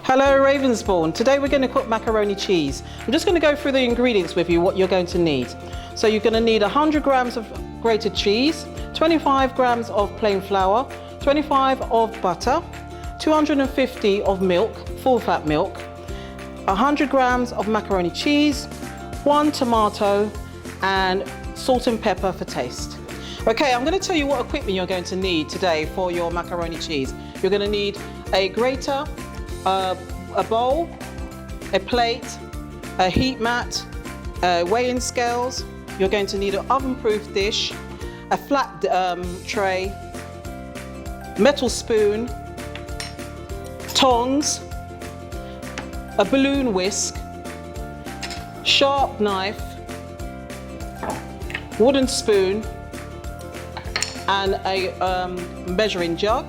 Hello Ravensbourne, today we're going to cook macaroni cheese. I'm just going to go through the ingredients with you, what you're going to need. So you're going to need 100 grams of grated cheese, 25 grams of plain flour, 25 of butter, 250 of milk, full fat milk, 100 grams of macaroni cheese, 1 tomato and salt and pepper for taste. Okay, I'm going to tell you what equipment you're going to need today for your macaroni cheese. You're going to need a grater, a bowl, a plate, a heat mat, weighing scales. You're going to need an oven-proof dish, a flat tray, metal spoon, tongs, a balloon whisk, sharp knife, wooden spoon, and a measuring jug.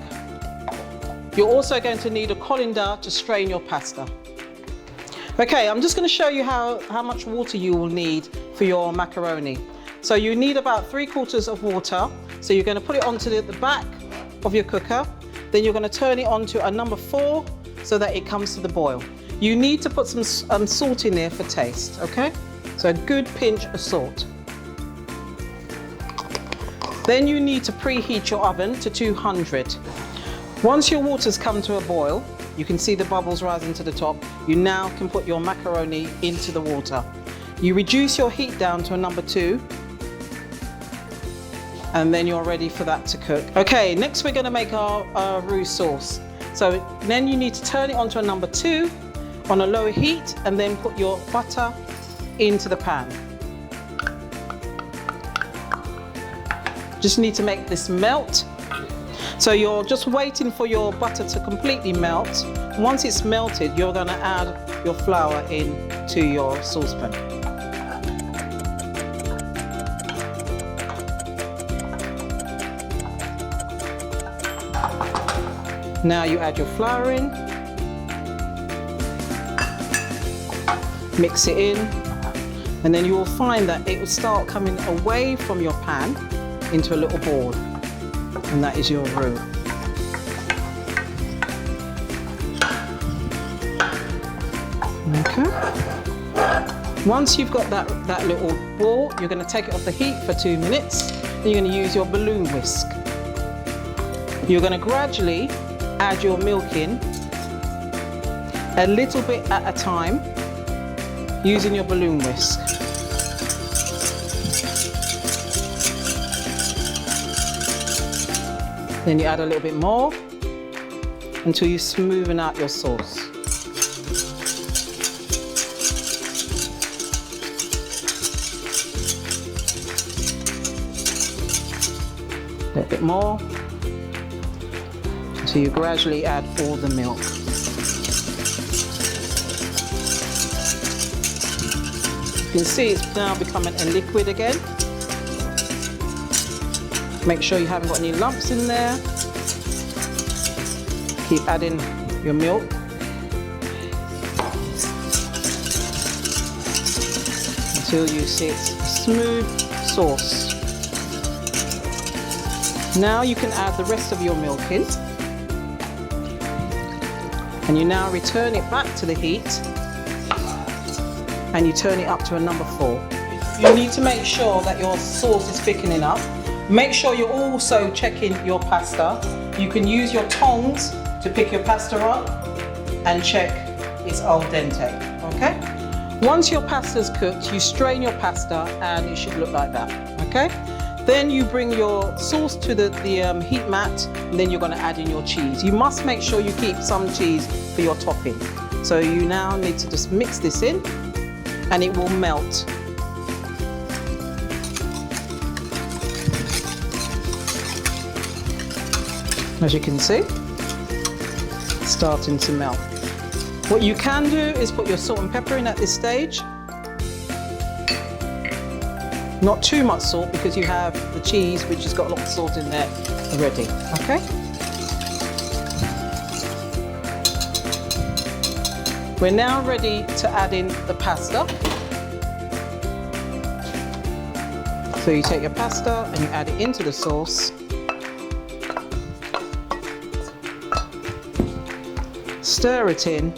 You're also going to need a colander to strain your pasta. Okay, I'm just going to show you how much water you will need for your macaroni. So you need about 3/4 of water. So you're going to put it onto the back of your cooker. Then you're going to turn it on to a number 4 so that it comes to the boil. You need to put some salt in there for taste, okay? So a good pinch of salt. Then you need to preheat your oven to 200. Once your water's come to a boil, you can see the bubbles rising to the top, you now can put your macaroni into the water. You reduce your heat down to a number 2, and then you're ready for that to cook. Okay, next we're going to make our roux sauce. So then you need to turn it onto a number 2 on a low heat, and then put your butter into the pan. Just need to make this melt. So you're just waiting for your butter to completely melt. Once it's melted, you're going to add your flour into your saucepan. Now you add your flour in, mix it in, and then you will find that it will start coming away from your pan into a little ball. And that is your roux. Okay. Once you've got that little ball, you're going to take it off the heat for 2 minutes. Then you're going to use your balloon whisk. You're going to gradually add your milk in, a little bit at a time, using your balloon whisk. Then you add a little bit more until you smoothen out your sauce. A little bit more until you gradually add all the milk. You can see it's now becoming a liquid again. Make sure you haven't got any lumps in there. Keep adding your milk. Until you see it's a smooth sauce. Now you can add the rest of your milk in. And you now return it back to the heat. And you turn it up to a number 4. You need to make sure that your sauce is thickening up. Make sure you're also checking your pasta. You can use your tongs to pick your pasta up and check it's al dente, okay? Once your pasta's cooked, you strain your pasta and it should look like that, okay? Then you bring your sauce to the heat mat, and then you're going to add in your cheese. You must make sure you keep some cheese for your topping. So you now need to just mix this in and it will melt. As you can see, it's starting to melt. What you can do is put your salt and pepper in at this stage. Not too much salt because you have the cheese which has got a lot of salt in there already, okay? We're now ready to add in the pasta. So you take your pasta and you add it into the sauce. stir it in.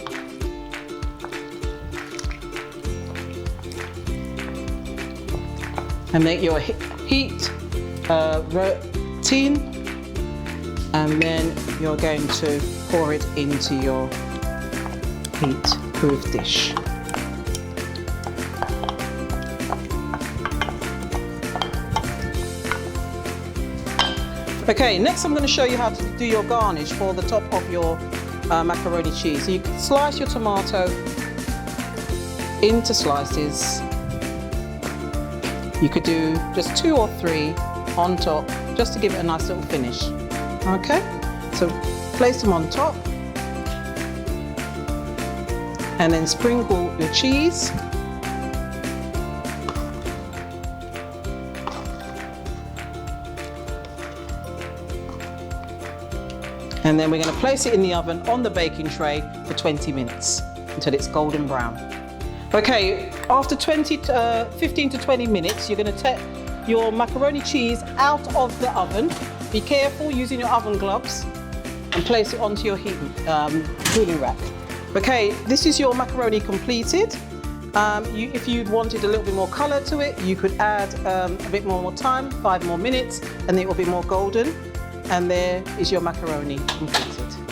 And make your heat routine, and then you're going to pour it into your heat-proof dish. Okay, next I'm going to show you how to do your garnish for the top of your macaroni cheese. So you can slice your tomato into slices. You could do just 2 or 3 on top, just to give it a nice little finish. Okay, so place them on top, and then sprinkle your cheese. And then we're going to place it in the oven on the baking tray for 20 minutes until it's golden brown. Okay, after 15 to 20 minutes, you're going to take your macaroni cheese out of the oven. Be careful using your oven gloves, and place it onto your cooling rack. Okay, this is your macaroni completed. If you wanted a little bit more colour to it, you could add a bit more time, 5 more minutes, and it will be more golden. And there is your macaroni completed.